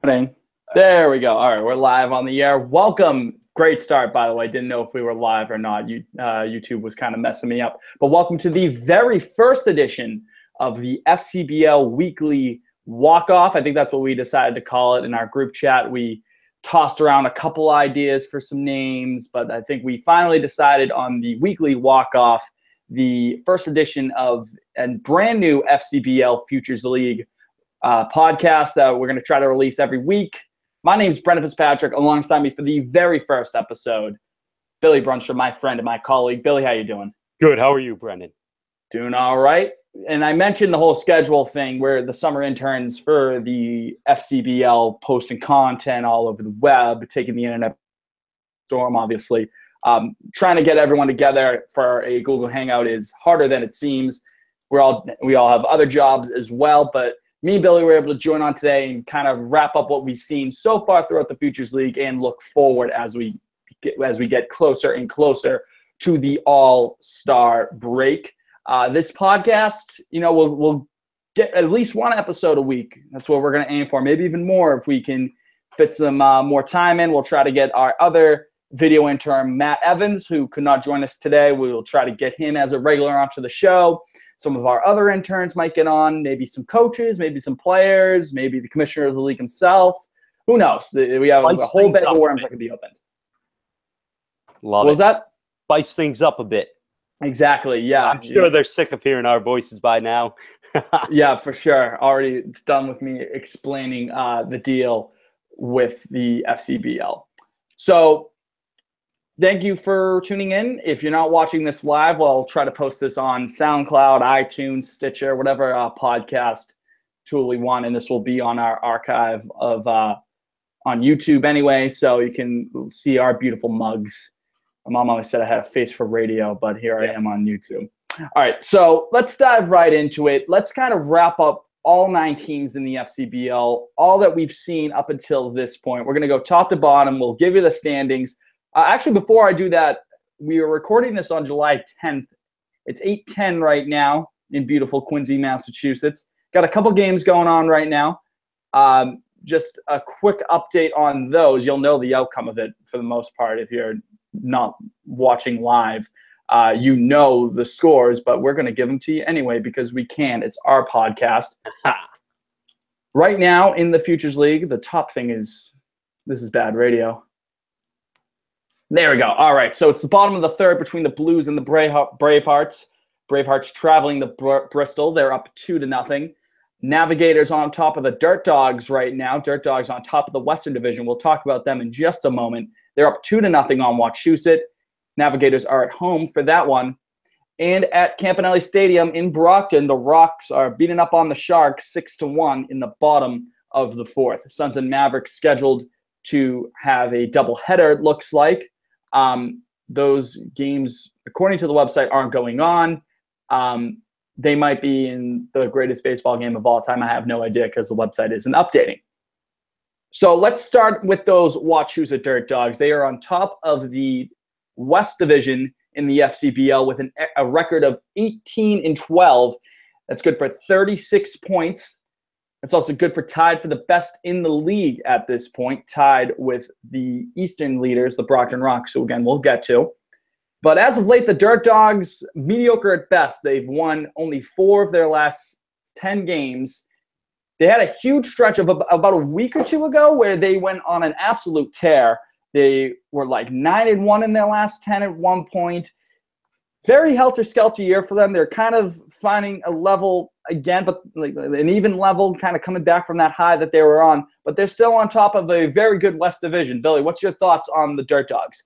There we go. All right, we're live on the air. Welcome. Great start, by the way. Didn't know if we were live or not. YouTube was kind of messing me up. But welcome to the very first edition of the FCBL Weekly Walk-Off. I think that's what we decided to call it in our group chat. We tossed around a couple ideas for some names, but I think we finally decided on the Weekly Walk-Off, the first edition of a brand new FCBL Futures League podcast that we're going to try to release every week. My name is Brendan Fitzpatrick. Alongside me for the very first episode, Billy Brunstrom, my friend and my colleague. Billy, how you doing? Good. How are you, Brendan? Doing all right. And I mentioned the whole schedule thing where the summer interns for the FCBL posting content all over the web, taking the internet storm, obviously. Trying to get everyone together for a Google Hangout is harder than it seems. We all have other jobs as well, but me and Billy were able to join on today and kind of wrap up what we've seen so far throughout the Futures League and look forward as we get closer and closer to the All-Star break. This podcast, we'll get at least one episode a week. That's what we're going to aim for, maybe even more if we can fit some more time in. We'll try to get our other video intern, Matt Evans, who could not join us today. We will try to get him as a regular onto the show. Some of our other interns might get on, maybe some coaches, maybe some players, maybe the commissioner of the league himself. Who knows? We have a whole bag of worms that can be opened. What was that? Spice things up a bit. Exactly, yeah. I'm sure they're sick of hearing our voices by now. Yeah, for sure. Already it's done with me explaining the deal with the FCBL. So thank you for tuning in. If you're not watching this live, well, I'll try to post this on SoundCloud, iTunes, Stitcher, whatever podcast tool we want, and this will be on our archive of on YouTube anyway, so you can see our beautiful mugs. My mom always said I had a face for radio, but here I am on YouTube. All right, so let's dive right into it. Let's kind of wrap up all 9 teams in the FCBL, all that we've seen up until this point. We're going to go top to bottom. We'll give you the standings. Actually, before I do that, we are recording this on July 10th. It's 8:10 right now in beautiful Quincy, Massachusetts. Got a couple games going on right now. Just a quick update on those. You'll know the outcome of it for the most part if you're not watching live. You know the scores, but we're going to give them to you anyway because we can. It's our podcast. Right now in the Futures League, the top thing is – this is bad radio. There we go. All right, so it's the bottom of the third between the Blues and the Bravehearts. Bravehearts traveling to Bristol. They're up 2-0. Navigators on top of the Dirt Dogs right now. Dirt Dogs on top of the Western Division. We'll talk about them in just a moment. They're up 2-0 on Wachusett. Navigators are at home for that one. And at Campanelli Stadium in Brockton, the Rocks are beating up on the Sharks 6-1 in the bottom of the fourth. Suns and Mavericks scheduled to have a doubleheader, it looks like. Those games, according to the website, aren't going on. They might be in the greatest baseball game of all time. I have no idea because the website isn't updating. So let's start with those Wachusett Dirt Dogs. They are on top of the West Division in the FCBL with a record of 18-12. That's good for 36 points. It's also good for tied for the best in the league at this point, tied with the Eastern leaders, the Brockton Rocks, who, again, we'll get to. But as of late, the Dirt Dogs, mediocre at best. They've won only 4 of their last 10 games. They had a huge stretch of about a week or two ago where they went on an absolute tear. They were like 9-1 in their last 10 at one point. Very helter-skelter year for them. They're kind of finding a level again, but like an even level, kind of coming back from that high that they were on. But they're still on top of a very good West Division. Billy, what's your thoughts on the Dirt Dogs?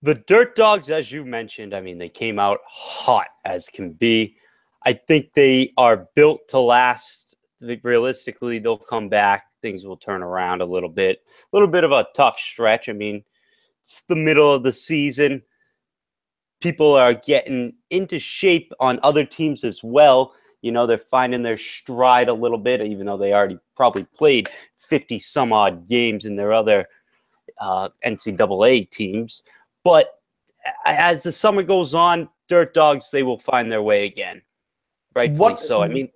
The Dirt Dogs, as you mentioned, I mean, they came out hot as can be. I think they are built to last. Realistically, they'll come back. Things will turn around a little bit. A little bit of a tough stretch. I mean, it's the middle of the season. People are getting into shape on other teams as well. You know, they're finding their stride a little bit, even though they already probably played 50-some-odd games in their other NCAA teams. But as the summer goes on, Dirt Dogs, they will find their way again. Rightfully so. I mean,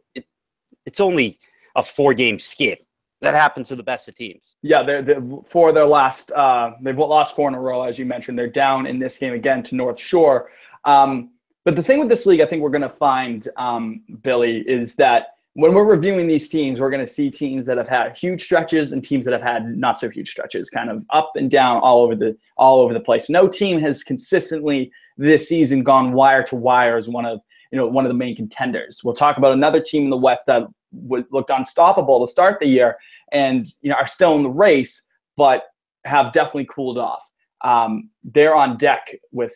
it's only a 4-game skip. That happens to the best of teams. Yeah, they've lost 4 in a row, as you mentioned. They're down in this game again to North Shore. But the thing with this league, I think we're going to find, Billy, is that when we're reviewing these teams, we're going to see teams that have had huge stretches and teams that have had not so huge stretches, kind of up and down all over the place. No team has consistently this season gone wire to wire as one of the main contenders. We'll talk about another team in the West that looked unstoppable to start the year and are still in the race, but have definitely cooled off. They're on deck with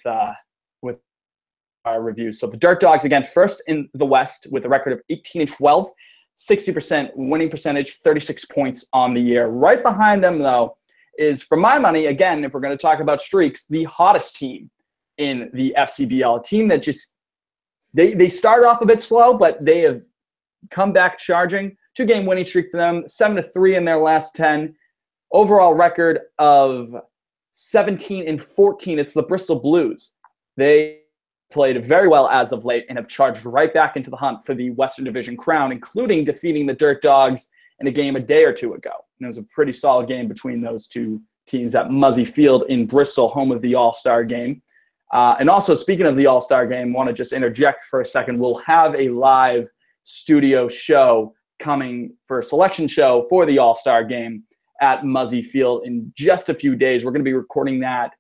our reviews. So the Dirt Dogs, again, first in the West with a record of 18-12, 60% winning percentage, 36 points on the year. Right behind them, though, is, for my money, again, if we're going to talk about streaks, the hottest team in the FCBL. A team that just they started off a bit slow, but they have come back charging. 2-game winning streak for them, 7-3 in their last 10. Overall record of 17-14. It's the Bristol Blues. They played very well as of late and have charged right back into the hunt for the Western Division crown, including defeating the Dirt Dogs in a game a day or two ago. And it was a pretty solid game between those two teams at Muzzy Field in Bristol, home of the All-Star Game. And also, speaking of the All-Star Game, I want to just interject for a second. We'll have a live studio show coming for a selection show for the All-Star Game at Muzzy Field in just a few days. We're going to be recording that,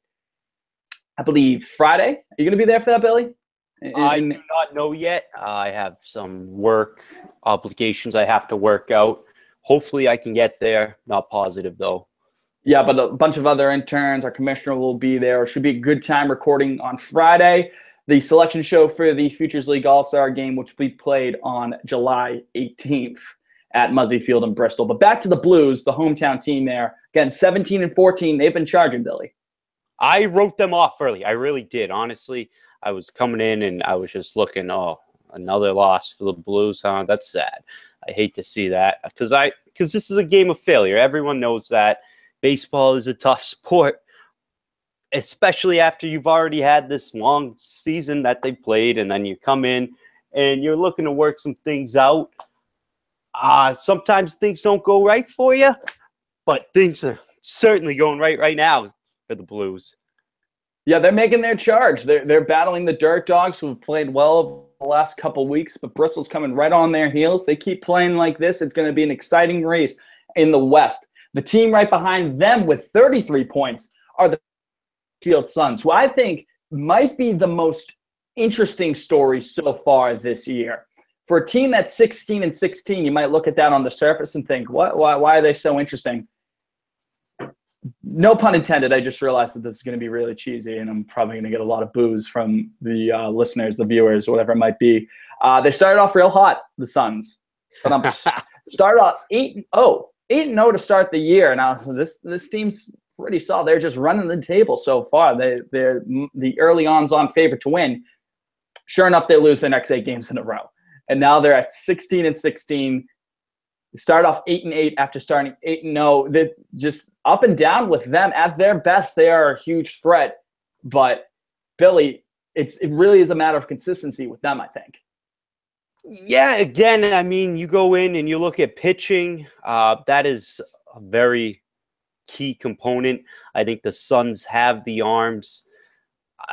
I believe, Friday. Are you going to be there for that, Billy? I do not know yet. I have some work obligations I have to work out. Hopefully I can get there. Not positive, though. Yeah, but a bunch of other interns, our commissioner will be there. It should be a good time recording on Friday. The selection show for the Futures League All-Star Game, which will be played on July 18th at Muzzy Field in Bristol. But back to the Blues, the hometown team there. Again, 17-14. They've been charging, Billy. I wrote them off early. I really did. Honestly, I was coming in and I was just looking, another loss for the Blues. That's sad. I hate to see that because this is a game of failure. Everyone knows that. Baseball is a tough sport, especially after you've already had this long season that they played, and then you come in and you're looking to work some things out. Sometimes things don't go right for you, but things are certainly going right now for the Blues. Yeah, they're making their charge. They're battling the Dirt Dogs, who have played well the last couple weeks, but Bristol's coming right on their heels. They keep playing like this. It's going to be an exciting race in the West. The team right behind them with 33 points are the Field Suns, who I think might be the most interesting story so far this year. For a team that's 16-16, you might look at that on the surface and think, why are they so interesting? No pun intended. I just realized that this is going to be really cheesy, and I'm probably going to get a lot of boos from the listeners, the viewers, whatever it might be. They started off real hot, the Suns. But started off 8-0 to start the year. Now, this team's pretty solid. They're just running the table so far. They're the early on favorite to win. Sure enough, they lose their next 8 games in a row. And now they're at 16-16. They start off 8-8 after starting 8-0. They're just up and down with them. At their best, they are a huge threat. But, Billy, it really is a matter of consistency with them, I think. Yeah, again, I mean, you go in and you look at pitching. That is a very key component. I think the Suns have the arms.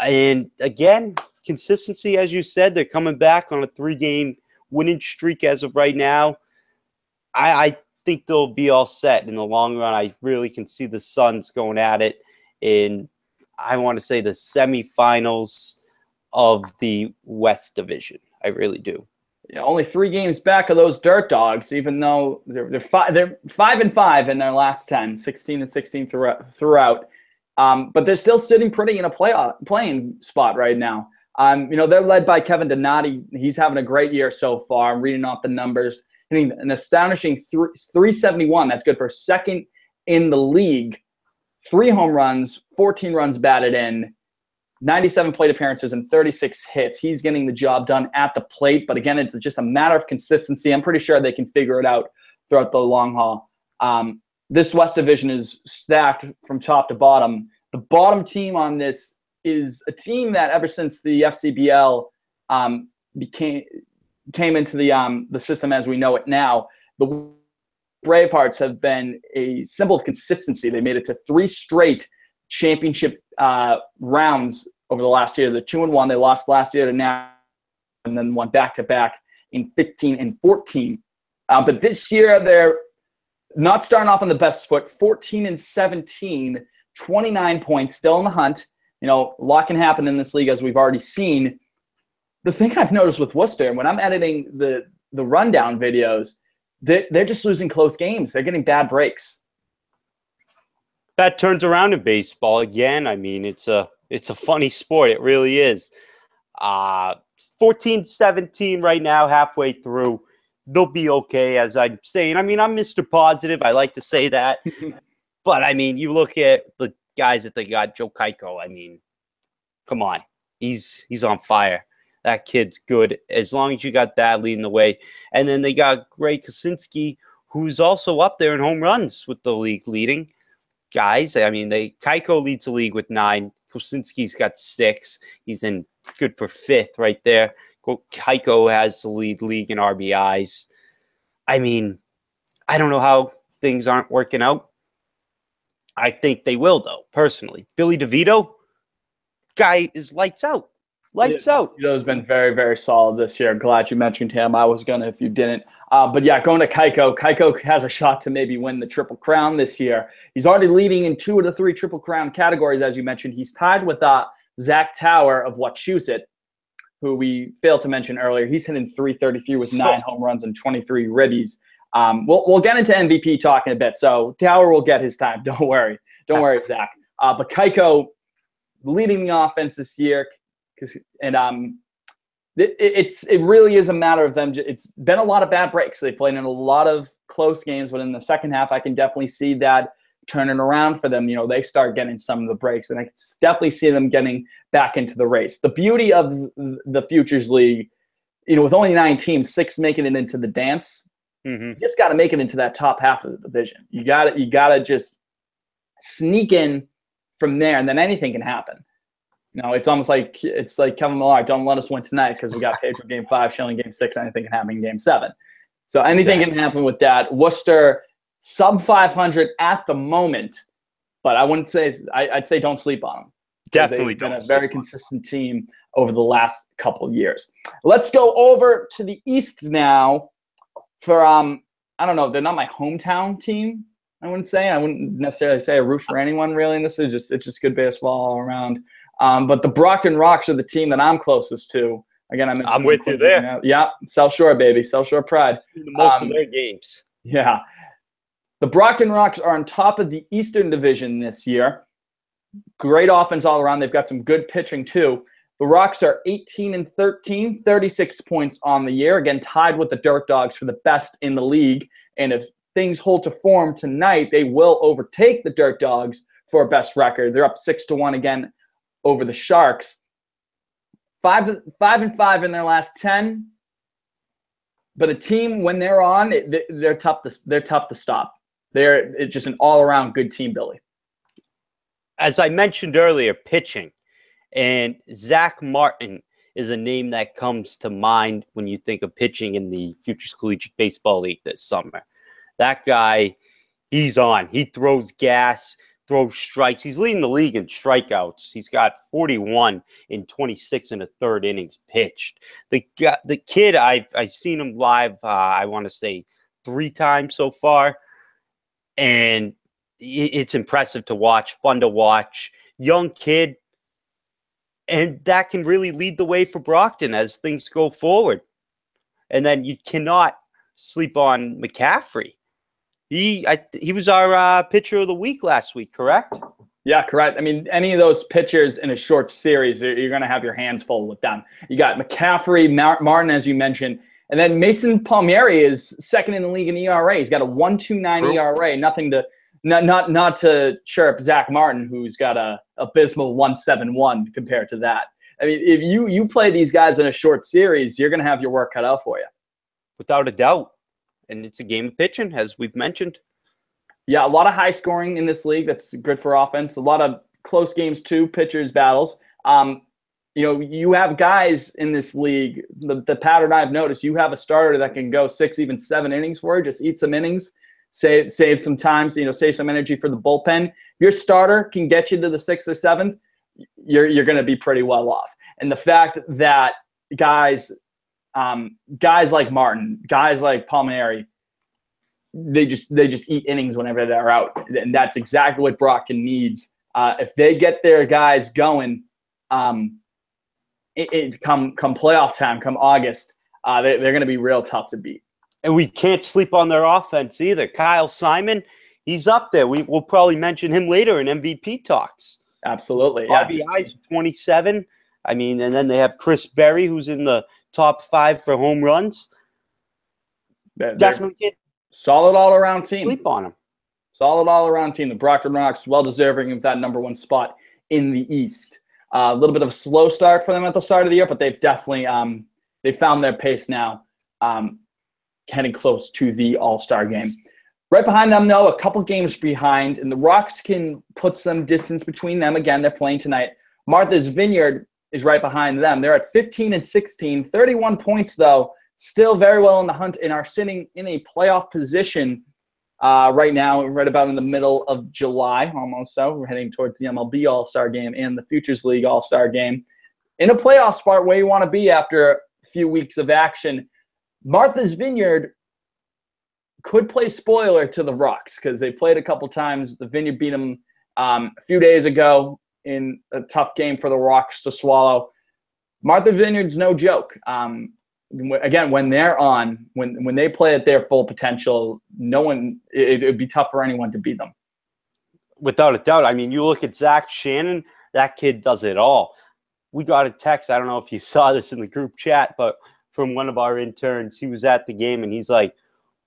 And, again, consistency, as you said, they're coming back on a 3-game winning streak as of right now. I think they'll be all set in the long run. I really can see the Suns going at it in, I want to say, the semifinals of the West Division. I really do. Yeah, only 3 games back of those Dirt Dogs, even though they're 5-5 in their last 10, 16-16 throughout. But they're still sitting pretty in a playing spot right now. They're led by Kevin Donati. He's having a great year so far. I'm reading off the numbers. Hitting an astonishing 371. That's good for second in the league. 3 home runs, 14 runs batted in, 97 plate appearances, and 36 hits. He's getting the job done at the plate. But again, it's just a matter of consistency. I'm pretty sure they can figure it out throughout the long haul. This West Division is stacked from top to bottom. The bottom team on this is a team that ever since the FCBL came into the system as we know it now, the Bravehearts have been a symbol of consistency. They made it to 3 straight championship rounds over the last year. They're 2-1. They lost last year to now, and then won back-to-back in 15 and 14. But this year, they're not starting off on the best foot. 14 and 17, 29 points, still in the hunt. A lot can happen in this league, as we've already seen. The thing I've noticed with Worcester, when I'm editing the rundown videos, they're just losing close games. They're getting bad breaks. That turns around in baseball again. I mean, it's a funny sport. It really is. 14-17 right now, halfway through. They'll be okay, as I'm saying. I mean, I'm Mr. Positive. I like to say that. But, I mean, you look at the guys that they got, Joe Keiko. I mean, come on. He's on fire. That kid's good, as long as you got that leading the way. And then they got Gray Kosinski, who's also up there in home runs with the league leading guys. I mean, Keiko leads the league with 9. Kosinski's got 6. He's in good for 5th right there. Keiko has the lead league in RBIs. I mean, I don't know how things aren't working out. I think they will, though, personally. Billy DeVito, guy is lights out. Lights out. DeVito's been very, very solid this year. Glad you mentioned him. I was going to if you didn't. But, yeah, going to Keiko. Keiko has a shot to maybe win the Triple Crown this year. He's already leading in 2 of the 3 Triple Crown categories, as you mentioned. He's tied with Zach Tower of Wachusett, who we failed to mention earlier. He's hitting .333 with 9 home runs and 23 ribbies. We'll get into MVP talk in a bit. So Tower will get his time. Don't worry. Don't worry, Zach. But Keiko leading the offense this year. And it really is a matter of them. It's been a lot of bad breaks. They played in a lot of close games, but in the second half, I can definitely see that turning around for them. They start getting some of the breaks, and I can definitely see them getting back into the race. The beauty of the Futures League, with only 9 teams, 6 making it into the dance, you just got to make it into that top half of the division. You got to just sneak in from there, and then anything can happen. It's almost like Kevin Millar, don't let us win tonight because we got Pedro game 5, Schilling game 6, anything can happen in game 7. So anything can happen with that. Worcester, sub 500 at the moment, but I wouldn't say – I'd say don't sleep on them. Definitely don't. They've been a very consistent team over the last couple of years. Let's go over to the East now for I don't know, they're not my hometown team, I wouldn't say. I wouldn't necessarily say a root for anyone really in this. It's just good baseball all around. But the Brockton Rocks are the team that I'm closest to. Again, I'm with you there. Yeah, South Shore, baby. South Shore pride. The most of their games. Yeah. The Brockton Rocks are on top of the Eastern Division this year. Great offense all around. They've got some good pitching, too. The Rocks are 18 and 13, 36 points on the year. Again, tied with the Dirt Dogs for the best in the league. And if things hold to form tonight, they will overtake the Dirt Dogs for a best record. They're up 6-1 again over the Sharks. 5-5 in their last 10. But a team, when they're on, they're tough to stop. It's just an all-around good team, Billy. As I mentioned earlier, pitching. And Zach Martin is a name that comes to mind when you think of pitching in the Futures Collegiate Baseball League this summer. That guy, he's on. He throws gas, throws strikes. He's leading the league in strikeouts. He's got 41 in 26 and a third innings pitched. The kid, I've seen him live, I want to say 3 times so far. And it's impressive to watch, fun to watch. Young kid. And that can really lead the way for Brockton as things go forward. And then you cannot sleep on McCaffrey. He was our pitcher of the week last week, correct? Yeah, correct. I mean, any of those pitchers in a short series, you're going to have your hands full with them. You got McCaffrey, Martin, as you mentioned, and then Mason Palmieri is second in the league in ERA. He's got a 1.29 ERA. Nothing to not to chirp Zach Martin, who's got a abysmal 1.71 compared to that. I mean, if you play these guys in a short series, you're going to have your work cut out for you. Without a doubt. And it's a game of pitching, as we've mentioned. Yeah, a lot of high scoring in this league. That's good for offense. A lot of close games too, pitchers battles. You have guys in this league. The pattern I've noticed, you have a starter that can go 6, even 7 innings for you. Just eat some innings. save some time, save some energy for the bullpen. If your starter can get you to the 6th or 7th, you're going to be pretty well off. And the fact that guys like Martin, guys like Palmieri, they just eat innings whenever they're out, and that's exactly what Brockton needs. If they get their guys going, come playoff time, come August, they're going to be real tough to beat. And we can't sleep on their offense either. Kyle Simon, he's up there. We'll probably mention him later in MVP talks. Absolutely, yeah. RBI's 27. I mean, and then they have Chris Berry, who's in the top 5 for home runs. Definitely can't solid all-around team. Sleep on them. Solid all-around team. The Brockton Rocks well-deserving of that number 1 spot in the East. A little bit of a slow start for them at the start of the year, but they've definitely they found their pace now, heading close to the All-Star game. Right behind them, though, a couple games behind, and the Rocks can put some distance between them. Again, they're playing tonight. Martha's Vineyard is right behind them. They're at 15-16, 31 points, though, still very well in the hunt and are sitting in a playoff position right now, right about in the middle of July, almost so. We're heading towards the MLB All-Star Game and the Futures League All-Star Game. In a playoff spot where you want to be after a few weeks of action, Martha's Vineyard could play spoiler to the Rocks because they played a couple times. The Vineyard beat them a few days ago in a tough game for the Rocks to swallow. Martha's Vineyard's no joke. Again, when they're on, when they play at their full potential, it would be tough for anyone to beat them. Without a doubt. I mean, you look at Zach Shannon, that kid does it all. We got a text, I don't know if you saw this in the group chat, but from one of our interns, he was at the game and he's like,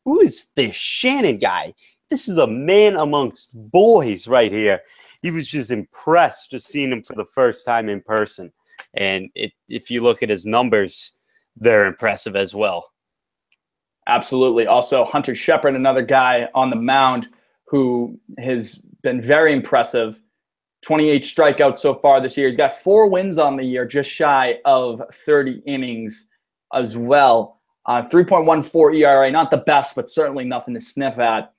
who is this Shannon guy? This is a man amongst boys right here. He was just impressed just seeing him for the first time in person. And if you look at his numbers, they're impressive as well. Absolutely. Also, Hunter Shepard, another guy on the mound who has been very impressive. 28 strikeouts so far this year. He's got 4 wins on the year, just shy of 30 innings as well. 3.14 ERA, not the best, but certainly nothing to sniff at.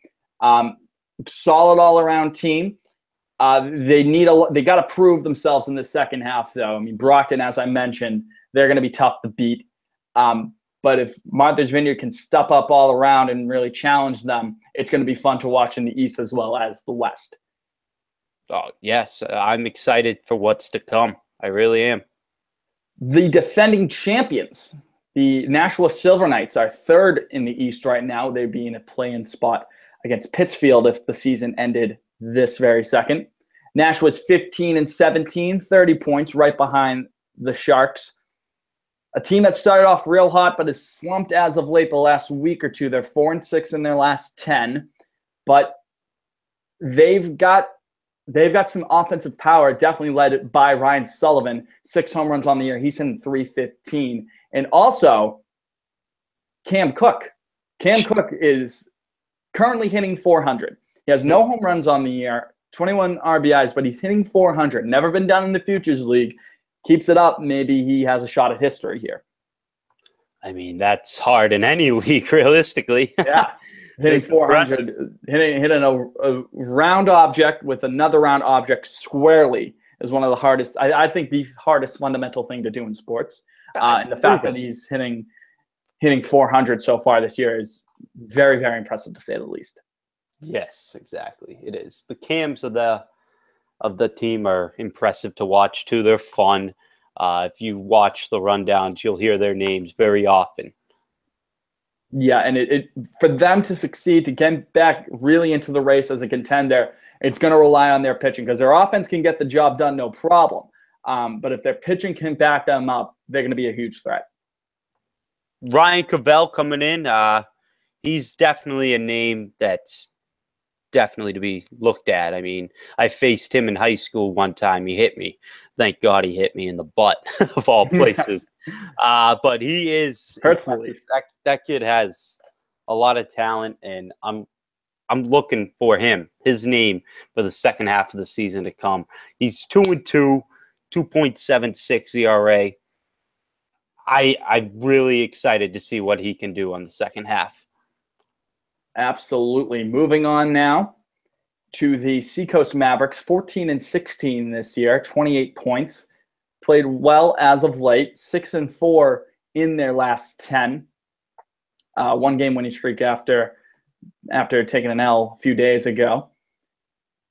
Solid all-around team. They got to prove themselves in the second half, though. I mean, Brockton, as I mentioned, they're going to be tough to beat. But if Martha's Vineyard can step up all around and really challenge them, it's going to be fun to watch in the East as well as the West. Oh, yes. I'm excited for what's to come. I really am. The defending champions, the Nashua Silver Knights, are 3rd in the East right now. They'd be in a play-in spot against Pittsfield if the season ended this very second. Nashua's 15-17, 30 points right behind the Sharks. A team that started off real hot but has slumped as of late the last week or two. They're 4-6 in their last 10, but they've got some offensive power, definitely led by Ryan Sullivan. 6 home runs on the year. He's hitting .315. And also, Cam Cook. Cam Cook is currently hitting .400. He has no home runs on the year, 21 RBIs, but he's hitting .400. Never been done in the Futures League. Keeps it up, maybe he has a shot at history here. I mean, that's hard in any league, realistically. Yeah. Hitting .400, hitting a round object with another round object squarely is one of the hardest. I think the hardest fundamental thing to do in sports. And the fact that he's hitting 400 so far this year is very, very impressive to say the least. Yes, exactly. It is. The Cams of the team are impressive to watch too. They're fun. If you watch the rundowns, you'll hear their names very often. Yeah, and it for them to succeed, to get back really into the race as a contender, it's going to rely on their pitching because their offense can get the job done, no problem. But if their pitching can back them up, they're going to be a huge threat. Ryan Cavell coming in, he's definitely a name that's definitely to be looked at. I mean, I faced him in high school one time. He hit me. Thank God he hit me in the butt of all places. But he is personally that kid has a lot of talent, and I'm looking for his name for the second half of the season to come. He's 2-2, 2.76 ERA. I'm really excited to see what he can do on the second half. Absolutely. Moving on now to the Seacoast Mavericks, 14-16 this year, 28 points. Played well as of late, 6-4 in their last 10. One game winning streak after taking an L a few days ago.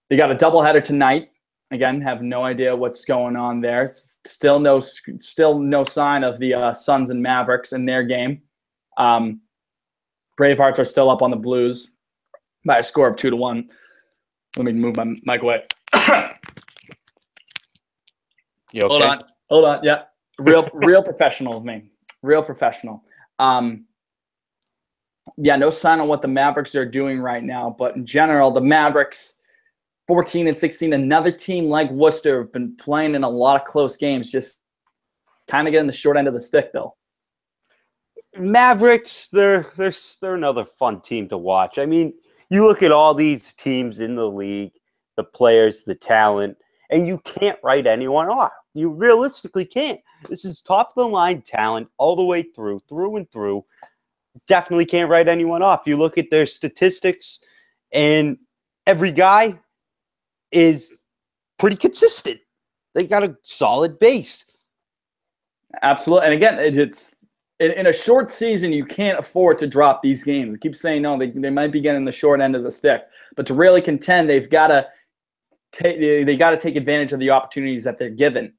They got a doubleheader tonight. Again, have no idea what's going on there. Still no sign of the Suns and Mavericks in their game. Bravehearts are still up on the Blues by a score of 2-1. Let me move my mic away. You okay? Hold on. Yeah, real professional of me. Real professional. Yeah, no sign on what the Mavericks are doing right now, but in general, the Mavericks, 14-16, another team like Worcester have been playing in a lot of close games, just kind of getting the short end of the stick, Bill. Mavericks, they're another fun team to watch. I mean, you look at all these teams in the league, the players, the talent, and you can't write anyone off. You realistically can't. This is top-of-the-line talent all the way through and through. Definitely can't write anyone off. You look at their statistics, and every guy is pretty consistent. They got a solid base. Absolutely. And again, it's in a short season, you can't afford to drop these games. I keep saying, no, they might be getting the short end of the stick. But to really contend, they've got to take advantage of the opportunities that they're given.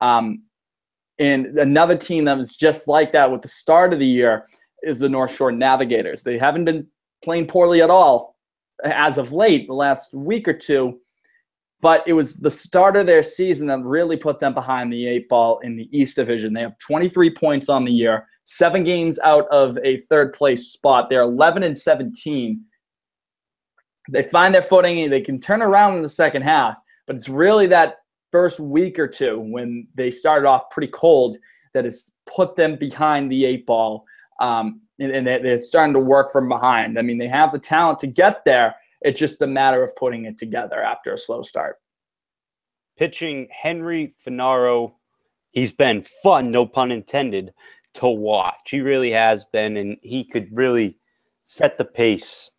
And another team that was just like that with the start of the year is the North Shore Navigators. They haven't been playing poorly at all as of late, the last week or two, but it was the start of their season that really put them behind the 8 ball in the East Division. They have 23 points on the year, 7 games out of a third-place spot. They're 11-17. They find their footing, and they can turn around in the second half, but it's really that first week or two when they started off pretty cold that has put them behind the 8 ball. And they're starting to work from behind. I mean, they have the talent to get there. It's just a matter of putting it together after a slow start. Pitching Henry Finaro, he's been fun, no pun intended, to watch. He really has been, and he could really set the pace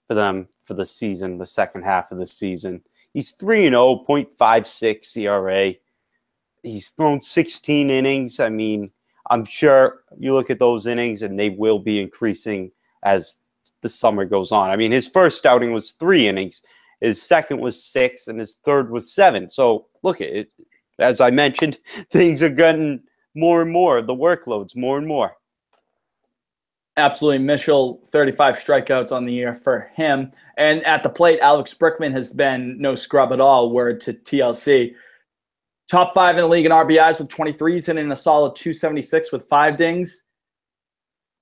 for them for the season, the second half of the season. He's 3-0, 0.56 ERA. He's thrown 16 innings. I mean, I'm sure you look at those innings and they will be increasing as the summer goes on. I mean, his first outing was 3 innings. His second was 6 and his third was 7. So look at it. As I mentioned, things are getting more and more. The workload's more and more. Absolutely. Mitchell, 35 strikeouts on the year for him. And at the plate, Alex Brickman has been no scrub at all, word to TLC. Top 5 in the league in RBIs with 23s and in a solid 276 with 5 dings.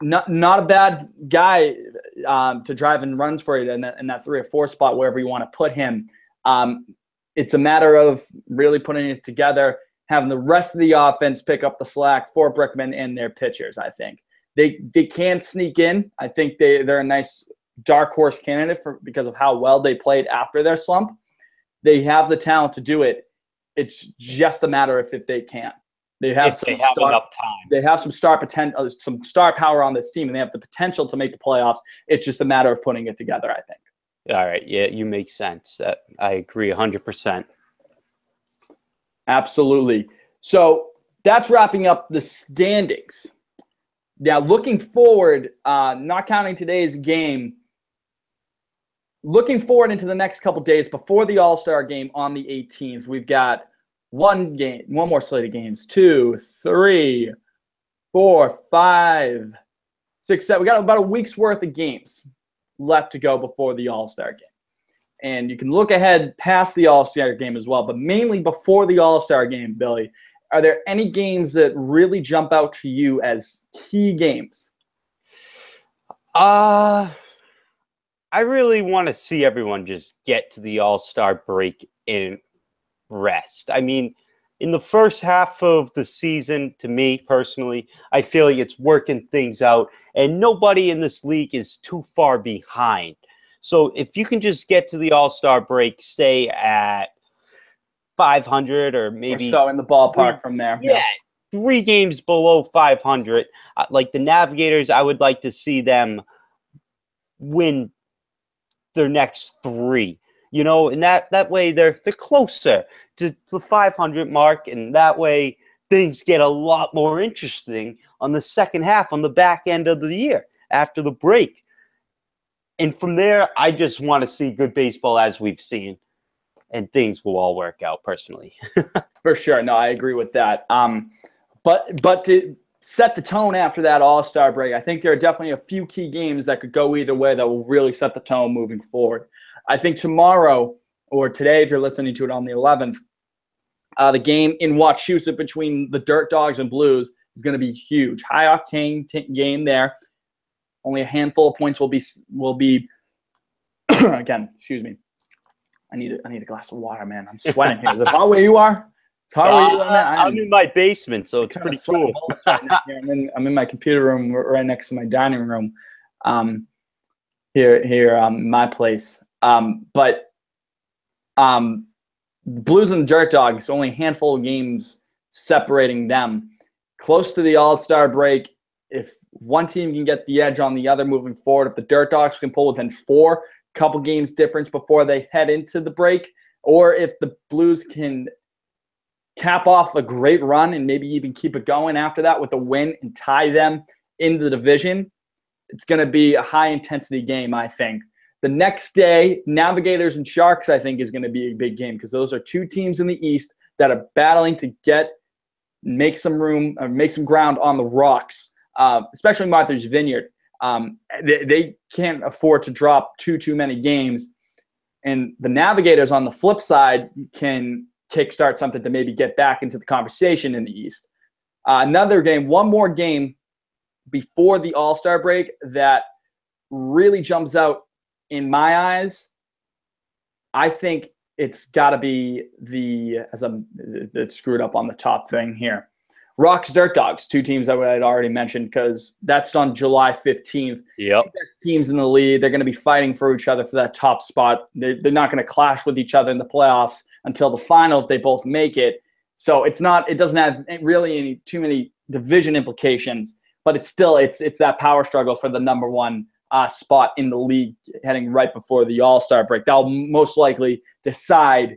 Not a bad guy to drive in runs for you in that 3 or 4 spot, wherever you want to put him. It's a matter of really putting it together, having the rest of the offense pick up the slack for Brickman and their pitchers, I think. They can sneak in. I think they're a nice dark horse candidate because of how well they played after their slump. They have the talent to do it. It's just a matter of if they can. They have enough time. They have some star potential, some star power on this team, and they have the potential to make the playoffs. It's just a matter of putting it together, I think. All right. Yeah, you make sense. I agree 100%. Absolutely. So that's wrapping up the standings. Now, looking forward, not counting today's game, looking forward into the next couple days before the All-Star game on the 18th, we've got one more slate of games, 2, 3, 4, 5, 6, 7. We got about a week's worth of games left to go before the All-Star game. And you can look ahead past the All-Star game as well, but mainly before the All-Star game, Billy, are there any games that really jump out to you as key games? I really want to see everyone just get to the All-Star break and rest. I mean, in the first half of the season, to me personally, I feel like it's working things out, and nobody in this league is too far behind. So if you can just get to the All-Star break, say at 500 or maybe or so in the ballpark from there. Yeah, 3 games below 500. Like the Navigators, I would like to see them win their next 3. And that way they're closer to the 500 mark, and that way things get a lot more interesting on the second half, on the back end of the year after the break. And from there, I just want to see good baseball as we've seen, and things will all work out personally. For sure. No, I agree with that. But to set the tone after that All-Star break, I think there are definitely a few key games that could go either way that will really set the tone moving forward. I think tomorrow, or today if you're listening to it on the 11th, the game in Wachusett between the Dirt Dogs and Blues is going to be huge. High-octane game there. Only a handful of points will be again, excuse me. I need a glass of water, man. I'm sweating here. Is it hot where you are? It's hot where you are, man. I'm in my basement, so it's pretty cool. Right I'm in my computer room right next to my dining room. Here, my place. But the Blues and the Dirt Dogs, only a handful of games separating them. Close to the All-Star break, if one team can get the edge on the other moving forward, if the Dirt Dogs can pull within 4, couple games difference before they head into the break, or if the Blues can cap off a great run and maybe even keep it going after that with a win and tie them in the division, it's going to be a high-intensity game, I think. The next day, Navigators and Sharks, I think, is going to be a big game because those are 2 teams in the East that are battling to make some room, or make some ground on the Rocks, especially Martha's Vineyard. They can't afford to drop too many games. And the Navigators, on the flip side, can kickstart something to maybe get back into the conversation in the East. One more game before the All-Star break that really jumps out in my eyes. I think it's got to be it's screwed up on the top thing here. Rocks, Dirt Dogs, 2 teams that I'd already mentioned because that's on July 15th. Yep. Best teams in the league. They're going to be fighting for each other for that top spot. They're not going to clash with each other in the playoffs until the final if they both make it. So it doesn't have really too many division implications, but it's that power struggle for the number 1 spot in the league heading right before the All-Star break. That'll most likely decide.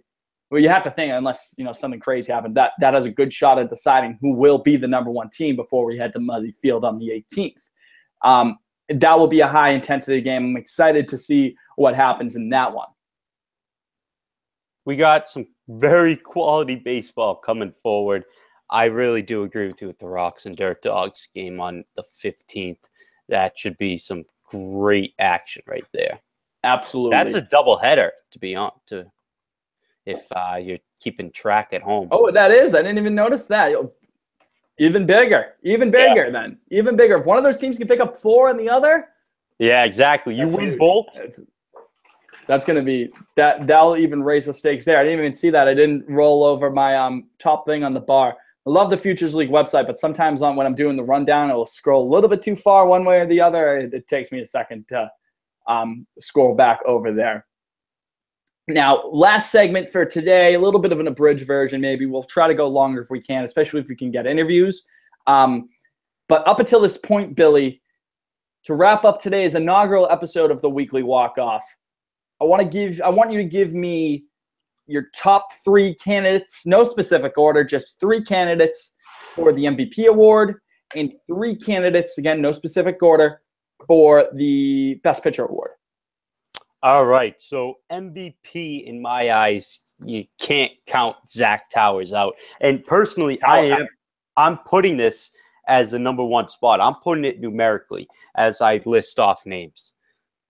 Well, you have to think, unless something crazy happened, that has a good shot at deciding who will be the number 1 team before we head to Muzzy Field on the 18th. That will be a high-intensity game. I'm excited to see what happens in that one. We got some very quality baseball coming forward. I really do agree with you with the Rocks and Dirt Dogs game on the 15th. That should be some great action right there. Absolutely. That's a doubleheader, to be honest. If you're keeping track at home. Oh, that is. I didn't even notice that. Even bigger. Even bigger then. Even bigger. If one of those teams can pick up 4 and the other. Yeah, exactly. You win both. That's going to be – that'll even raise the stakes there. I didn't even see that. I didn't roll over my top thing on the bar. I love the Futures League website, but sometimes when I'm doing the rundown, it will scroll a little bit too far one way or the other. It takes me a second to scroll back over there. Now, last segment for today, a little bit of an abridged version maybe. We'll try to go longer if we can, especially if we can get interviews. But up until this point, Billy, to wrap up today's inaugural episode of the Weekly Walk-Off, I want you to give me your top 3 candidates, no specific order, just 3 candidates for the MVP award and 3 candidates, again, no specific order, for the Best Pitcher award. All right, so MVP in my eyes, you can't count Zach Towers out. And personally, I'm putting this as the number 1 spot. I'm putting it numerically as I list off names.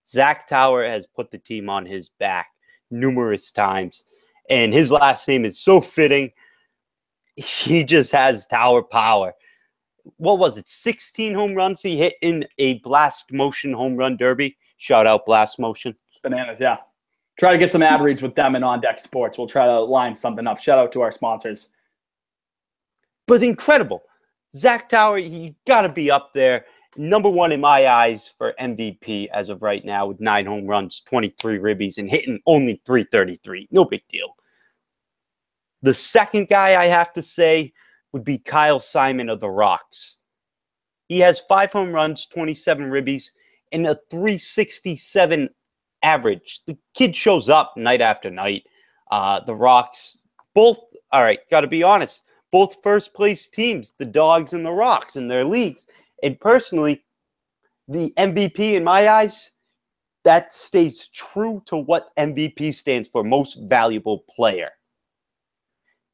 Zach Tower has put the team on his back numerous times, and his last name is so fitting. He just has Tower power. What was it, 16 home runs he hit in a Blast Motion home run derby? Shout out Blast Motion. Bananas, yeah. Try to get some ad reads with them and On Deck Sports. We'll try to line something up. Shout out to our sponsors. But incredible. Zach Tower, you got to be up there. Number 1 in my eyes for MVP as of right now with 9 home runs, 23 ribbies, and hitting only .333. No big deal. The second guy I have to say would be Kyle Simon of the Rocks. He has 5 home runs, 27 ribbies, and a .367 average. The kid shows up night after night. The Rocks, both, all right, got to be honest, both first-place teams, the Dogs and the Rocks in their leagues. And personally, the MVP in my eyes, that stays true to what MVP stands for, most valuable player.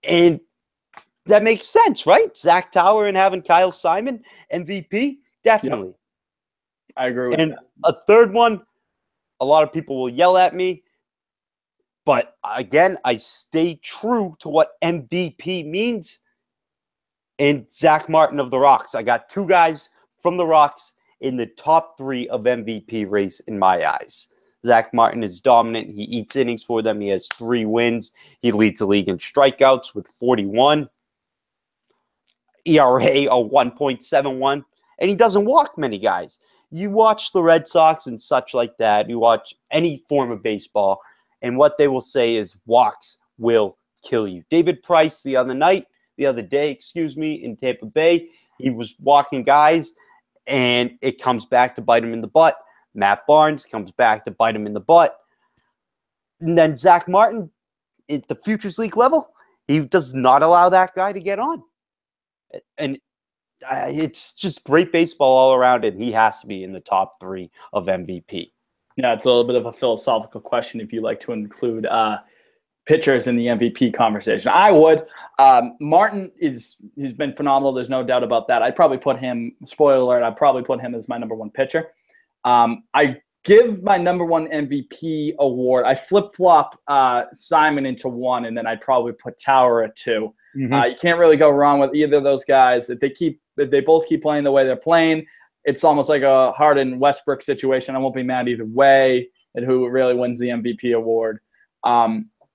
And that makes sense, right? Zach Tower and having Kyle Simon, MVP, definitely. Yep. I agree with and that. A third one, a lot of people will yell at me, but again, I stay true to what MVP means. And Zach Martin of the Rocks. I got two guys from the Rocks in the top 3 of MVP race in my eyes. Zach Martin is dominant. He eats innings for them. He has 3 wins. He leads the league in strikeouts with 41. ERA a 1.71. And he doesn't walk many guys. You watch the Red Sox and such like that. You watch any form of baseball, and what they will say is walks will kill you. David Price the other day, in Tampa Bay, he was walking guys, and it comes back to bite him in the butt. Matt Barnes comes back to bite him in the butt. And then Zach Martin, at the Futures League level, he does not allow that guy to get on. And it's just great baseball all around, and he has to be in the top 3 of MVP. Yeah, it's a little bit of a philosophical question if you like to include pitchers in the MVP conversation. I would. Martin he's been phenomenal. There's no doubt about that. I'd probably put him, spoiler alert, I'd probably put him as my number 1 pitcher. I give my number 1 MVP award. I flip-flop Simon into 1, and then I'd probably put Tower at 2. You can't really go wrong with either of those guys. If they both keep playing the way they're playing, it's almost like a Harden Westbrook situation. I won't be mad either way at who really wins the MVP award.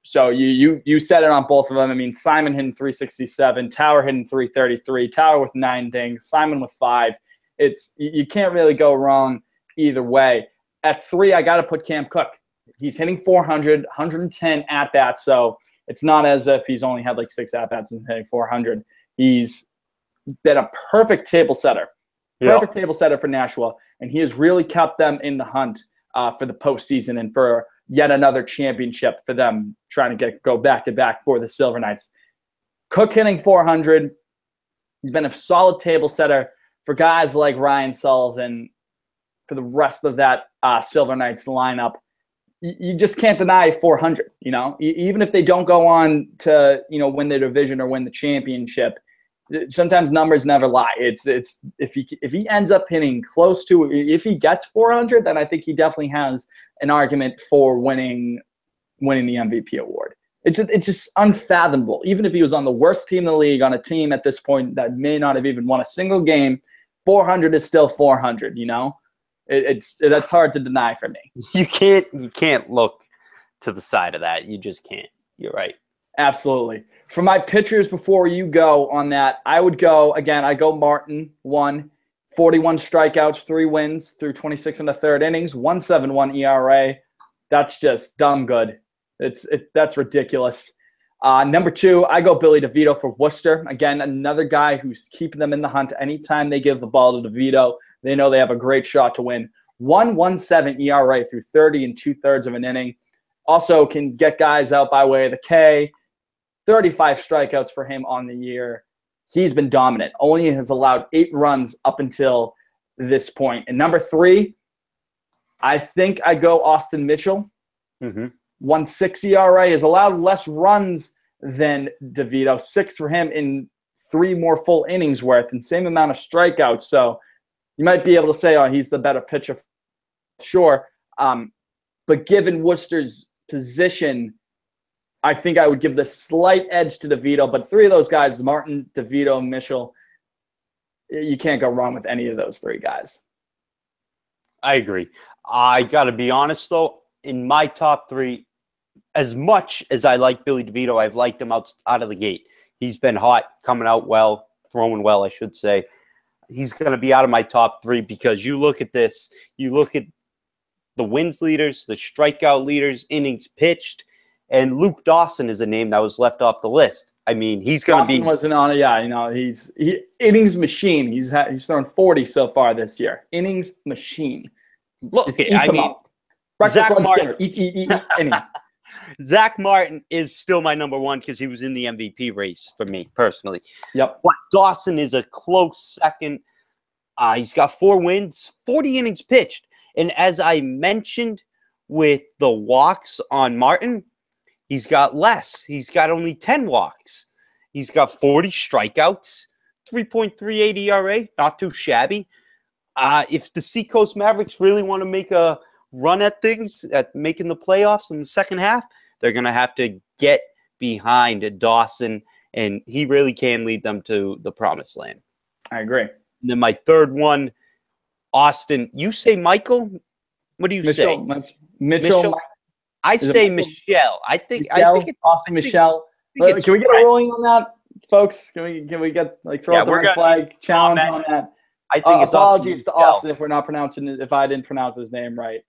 So you said it on both of them. I mean, Simon hitting 367, Tower hitting 333, Tower with 9 dings, Simon with 5. You can't really go wrong either way. At 3, I got to put Cam Cook. He's hitting 400, 110 at-bats, so it's not as if he's only had like 6 at-bats and hitting 400. He's been a perfect table setter. Perfect table setter for Nashua, and he has really kept them in the hunt for the postseason and for yet another championship for them, trying to go back-to-back for the Silver Knights. Cook hitting 400. He's been a solid table setter for guys like Ryan Sullivan, for the rest of that Silver Knights lineup. You just can't deny 400, even if they don't go on to, win the division or win the championship. Sometimes numbers never lie. It's if he ends up hitting close to, if he gets 400, then I think he definitely has an argument for winning the MVP award. It's just unfathomable. Even if he was on the worst team in the league, on a team at this point that may not have even won a single game, 400 is still 400. That's hard to deny for me. You can't look to the side of that. You just can't. You're right. Absolutely. For my pitchers, before you go on that, I would go, again, I go Martin, 1, 41 strikeouts, 3 wins through 26 and a third innings, 1.71 ERA. That's just dumb good. That's ridiculous. Number 2, I go Billy DeVito for Worcester. Again, another guy who's keeping them in the hunt. Anytime they give the ball to DeVito, they know they have a great shot to win. 1.17 ERA through 30 and 2/3 of an inning. Also can get guys out by way of the K. 35 strikeouts for him on the year. He's been dominant. Only has allowed 8 runs up until this point. And number 3, I think I go Austin Mitchell. 1.6 ERA, has allowed less runs than DeVito. 6 for him in 3 more full innings worth and same amount of strikeouts. So you might be able to say, he's the better pitcher. Sure. But given Worcester's position, I think I would give the slight edge to DeVito. But 3 of those guys, Martin, DeVito, Mitchell, you can't go wrong with any of those 3 guys. I agree. I got to be honest, though. In my top 3, as much as I like Billy DeVito, I've liked him out of the gate. He's been hot, coming out well, throwing well, I should say. He's going to be out of my top 3 because you look at this, you look at the wins leaders, the strikeout leaders, innings pitched, and Luke Dawson is a name that was left off the list. I mean, he's going to be. Dawson wasn't on it. Yeah, he's innings machine. He's thrown 40 so far this year. Innings machine. Look, I mean, Breakfast, Zach lunch, Martin. dinner. Eat. Anyway. Zach Martin is still my number one because he was in the MVP race for me personally. Yep. But Dawson is a close second. He's got 4 wins, 40 innings pitched. And as I mentioned with the walks on Martin, he's got less. He's got only 10 walks. He's got 40 strikeouts, 3.38 ERA, not too shabby. If the Seacoast Mavericks really want to make a run at things, at making the playoffs in the second half, they're going to have to get behind Dawson, and he really can lead them to the promised land. I agree. And then my third one, Austin. You say Michael? What do you say? Mitchell. I say Michelle. I think it's Austin Michelle. Can we get a ruling on that, folks? Can we get throw out the red flag challenge on that? I think it's apologies to Austin if we're not pronouncing it, if I didn't pronounce his name right.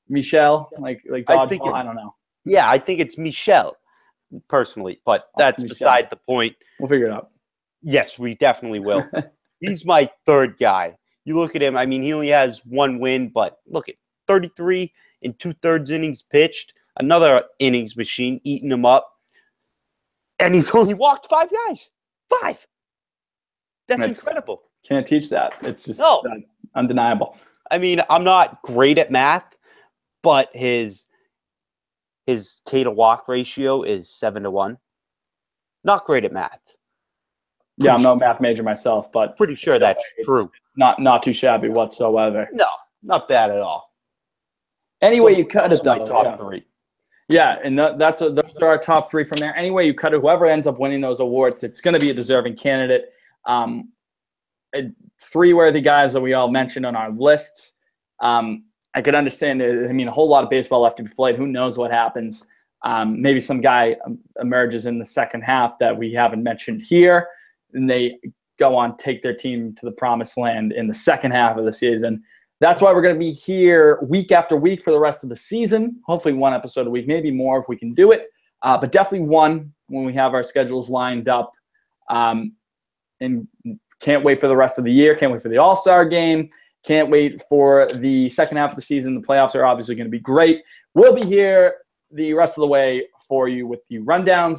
Michelle, like dodgeball. I don't know. Yeah, I think it's Michelle, personally, but that's beside the point. We'll figure it out. Yes, we definitely will. He's my third guy. You look at him. I mean, he only has 1 win, but look at 33 and 2/3 innings pitched. Another innings machine eating him up. And he's only walked 5 guys. 5. That's incredible. Can't teach that. It's just undeniable. I mean, I'm not great at math, but his K to walk ratio is 7-1. Not great at math. Yeah, I'm no math major myself, but pretty sure that's true. Not too shabby whatsoever. No, not bad at all. Anyway, you cut it, my top 3. Yeah, and those are our top 3 from there. Anyway, you cut it. Whoever ends up winning those awards, it's going to be a deserving candidate. 3 worthy guys that we all mentioned on our lists. I could understand it. I mean, a whole lot of baseball left to be played. Who knows what happens? Maybe some guy emerges in the second half that we haven't mentioned here, and they go on, take their team to the promised land in the second half of the season. That's why we're going to be here week after week for the rest of the season. Hopefully 1 episode a week, maybe more if we can do it. But definitely 1 when we have our schedules lined up. And can't wait for the rest of the year. Can't wait for the All-Star game. Can't wait for the second half of the season. The playoffs are obviously going to be great. We'll be here the rest of the way for you with the rundowns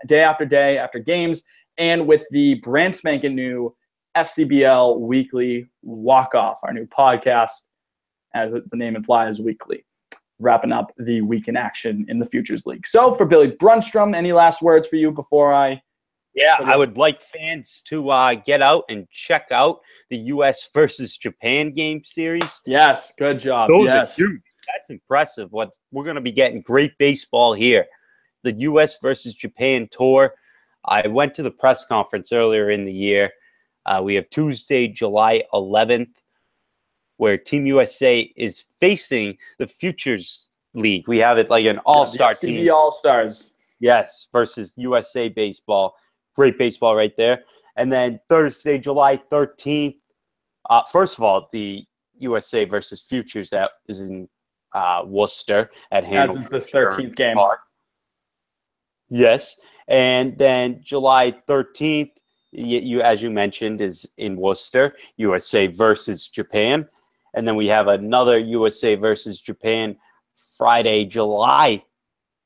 day after day after games, and with the brand spanking new FCBL Weekly Walk-Off, our new podcast, as the name implies, weekly, wrapping up the week in action in the Futures League. So for Billy Brunstrom, any last words for you before I... Yeah, I would like fans to get out and check out the U.S. versus Japan game series. Yes, good job. Those are huge. That's impressive. We're going to be getting great baseball here. The U.S. versus Japan tour. I went to the press conference earlier in the year. We have Tuesday, July 11th, where Team USA is facing the Futures League. We have it like an all-star team. FCBL All-Stars. Yes, versus USA baseball. Great baseball right there. And then Thursday, July 13th. First of all, the USA versus Futures that is in Worcester at Hanover. As is this 13th game. Yes. And then July 13th, you as you mentioned, is in Worcester, USA versus Japan. And then we have another USA versus Japan Friday, July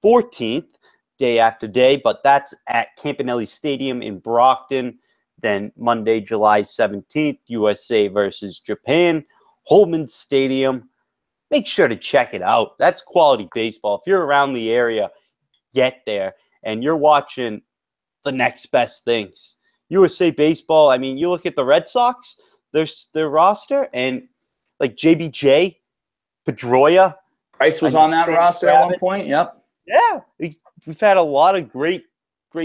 14th, day after day, but that's at Campanelli Stadium in Brockton. Then Monday, July 17th, USA versus Japan, Holman Stadium. Make sure to check it out. That's quality baseball. If you're around the area, get there. And you're watching the next best things. USA baseball, I mean, you look at the Red Sox, their roster, and like JBJ, Pedroia. Price was on that roster at one point, yep. Yeah, we've had a lot of great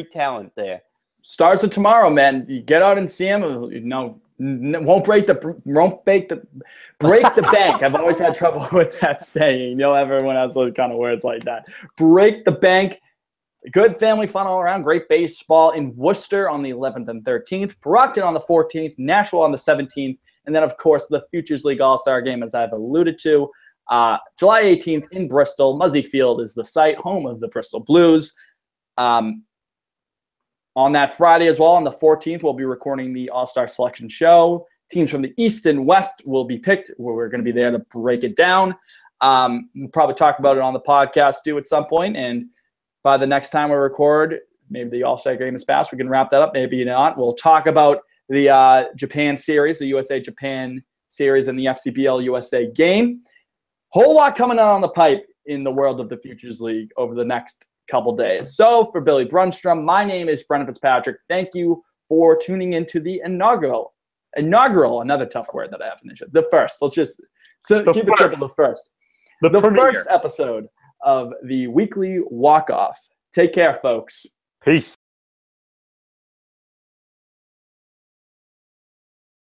talent there. Stars of tomorrow, man. You get out and see them. Won't break the bank. I've always had trouble with that saying. Everyone has those kind of words like that. Break the bank. Good family fun all around. Great baseball in Worcester on the 11th and 13th. Brockton on the 14th. Nashville on the 17th. And then, of course, the Futures League All-Star Game, as I've alluded to. July 18th in Bristol. Muzzy Field is the site, home of the Bristol Blues. On that Friday as well, on the 14th, we'll be recording the All-Star Selection Show. Teams from the East and West will be picked. We're going to be there to break it down. We'll probably talk about it on the podcast too at some point. And by the next time we record, maybe the All-Star game is passed. We can wrap that up. Maybe not. We'll talk about the Japan series, the USA-Japan series, and the FCBL USA game. Whole lot coming out on the pipe in the world of the Futures League over the next couple days. So for Billy Brunstrom, my name is Brendan Fitzpatrick. Thank you for tuning into the inaugural, another tough word that I have to mention. The first. Let's just keep it simple. The first. The first episode of the weekly walk-off. Take care, folks. Peace.